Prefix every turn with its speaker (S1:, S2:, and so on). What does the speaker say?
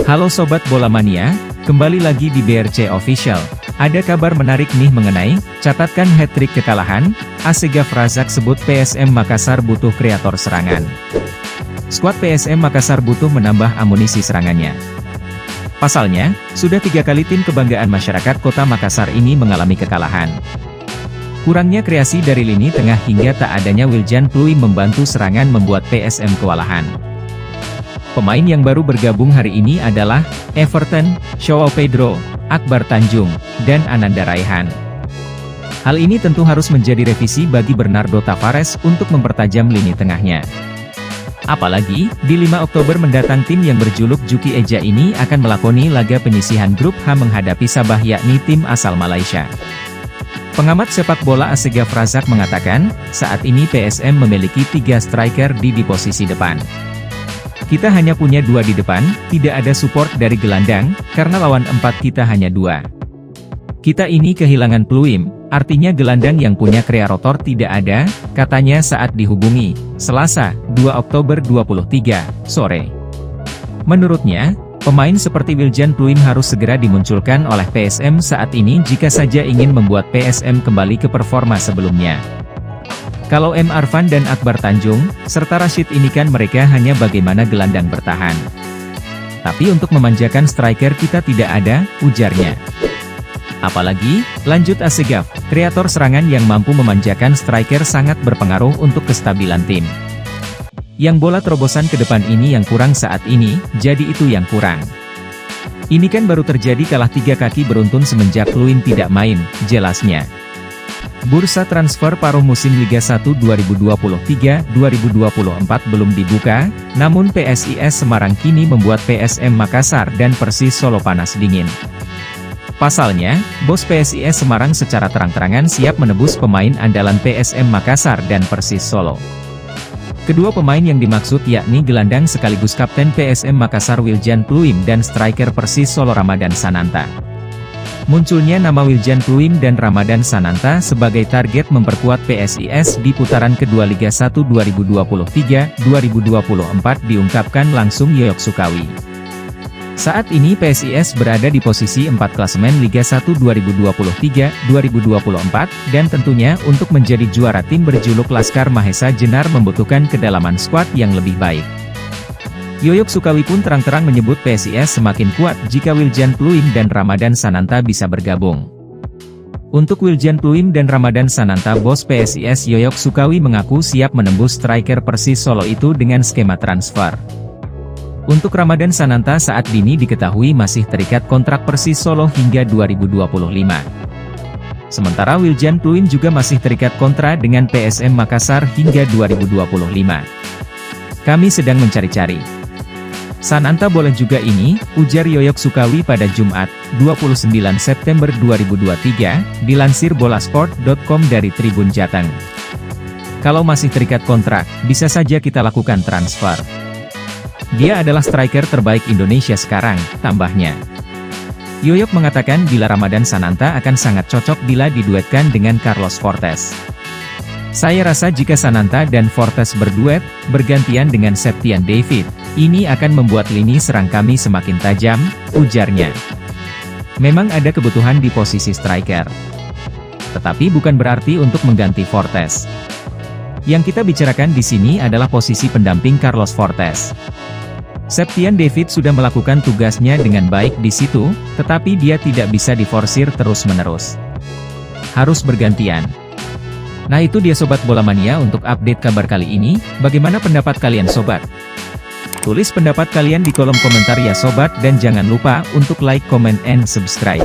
S1: Halo Sobat Bola Mania, kembali lagi di BRC Official. Ada kabar menarik nih mengenai, catatkan hat-trick kekalahan, Asegaf Razak sebut PSM Makassar butuh kreator serangan. Skuad PSM Makassar butuh menambah amunisi serangannya. Pasalnya, sudah 3 kali tim kebanggaan masyarakat kota Makassar ini mengalami kekalahan. Kurangnya kreasi dari lini tengah hingga tak adanya Wiljan Pluim membantu serangan membuat PSM kewalahan. Pemain yang baru bergabung hari ini adalah Everton, Joao Pedro, Akbar Tanjung, dan Ananda Raihan. Hal ini tentu harus menjadi revisi bagi Bernardo Tavares untuk mempertajam lini tengahnya. Apalagi, di 5 Oktober mendatang tim yang berjuluk Juki Eja ini akan melakoni laga penyisihan grup H menghadapi Sabah yakni tim asal Malaysia. Pengamat sepak bola Asegaf Razak mengatakan, saat ini PSM memiliki 3 striker di posisi depan. Kita hanya punya 2 di depan, tidak ada support dari gelandang, karena lawan 4 kita hanya 2. Kita ini kehilangan Pluim, artinya gelandang yang punya kreator tidak ada, katanya saat dihubungi, Selasa, 2 Oktober 23, sore. Menurutnya, pemain seperti Wiljan Pluim harus segera dimunculkan oleh PSM saat ini jika saja ingin membuat PSM kembali ke performa sebelumnya. Kalau M. Arfan dan Akbar Tanjung, serta Rashid ini kan mereka hanya bagaimana gelandang bertahan. Tapi untuk memanjakan striker kita tidak ada, ujarnya. Apalagi, lanjut Asegaf, kreator serangan yang mampu memanjakan striker sangat berpengaruh untuk kestabilan tim. Yang bola terobosan ke depan ini yang kurang saat ini, jadi itu yang kurang. Ini kan baru terjadi kalah 3 kaki beruntun semenjak Pluim tidak main, jelasnya. Bursa transfer paruh musim Liga 1 2023-2024 belum dibuka, namun PSIS Semarang kini membuat PSM Makassar dan Persis Solo panas dingin. Pasalnya, bos PSIS Semarang secara terang-terangan siap menebus pemain andalan PSM Makassar dan Persis Solo. Kedua pemain yang dimaksud yakni gelandang sekaligus kapten PSM Makassar Wiljan Pluim dan striker Persis Solo Ramadan Sananta. Munculnya nama Wiljan Pluim dan Ramadan Sananta sebagai target memperkuat PSIS di putaran kedua Liga 1 2023-2024 diungkapkan langsung Yoyok Sukawi. Saat ini PSIS berada di posisi 4 klasemen Liga 1 2023-2024, dan tentunya untuk menjadi juara tim berjuluk Laskar Mahesa Jenar membutuhkan kedalaman skuad yang lebih baik. Yoyok Sukawi pun terang-terang menyebut PSIS semakin kuat jika Wiljan Pluim dan Ramadan Sananta bisa bergabung. Untuk Wiljan Pluim dan Ramadan Sananta, bos PSIS Yoyok Sukawi mengaku siap menembus striker Persis Solo itu dengan skema transfer. Untuk Ramadan Sananta saat ini diketahui masih terikat kontrak Persis Solo hingga 2025. Sementara Wiljan Pluim juga masih terikat kontrak dengan PSM Makassar hingga 2025. Kami sedang mencari-cari. Sananta boleh juga ini, ujar Yoyok Sukawi pada Jumat, 29 September 2023, dilansir bolasport.com dari Tribun Jateng. Kalau masih terikat kontrak, bisa saja kita lakukan transfer. Dia adalah striker terbaik Indonesia sekarang, tambahnya. Yoyok mengatakan bila Ramadan Sananta akan sangat cocok bila diduetkan dengan Carlos Fortes. Saya rasa jika Sananta dan Fortes berduet, bergantian dengan Septian David, ini akan membuat lini serang kami semakin tajam, ujarnya. Memang ada kebutuhan di posisi striker. Tetapi bukan berarti untuk mengganti Fortes. Yang kita bicarakan di sini adalah posisi pendamping Carlos Fortes. Septian David sudah melakukan tugasnya dengan baik di situ, tetapi dia tidak bisa diforsir terus-menerus. Harus bergantian. Nah itu dia Sobat Bola Mania untuk update kabar kali ini, bagaimana pendapat kalian Sobat? Tulis pendapat kalian di kolom komentar ya Sobat, dan jangan lupa untuk like, comment, and subscribe.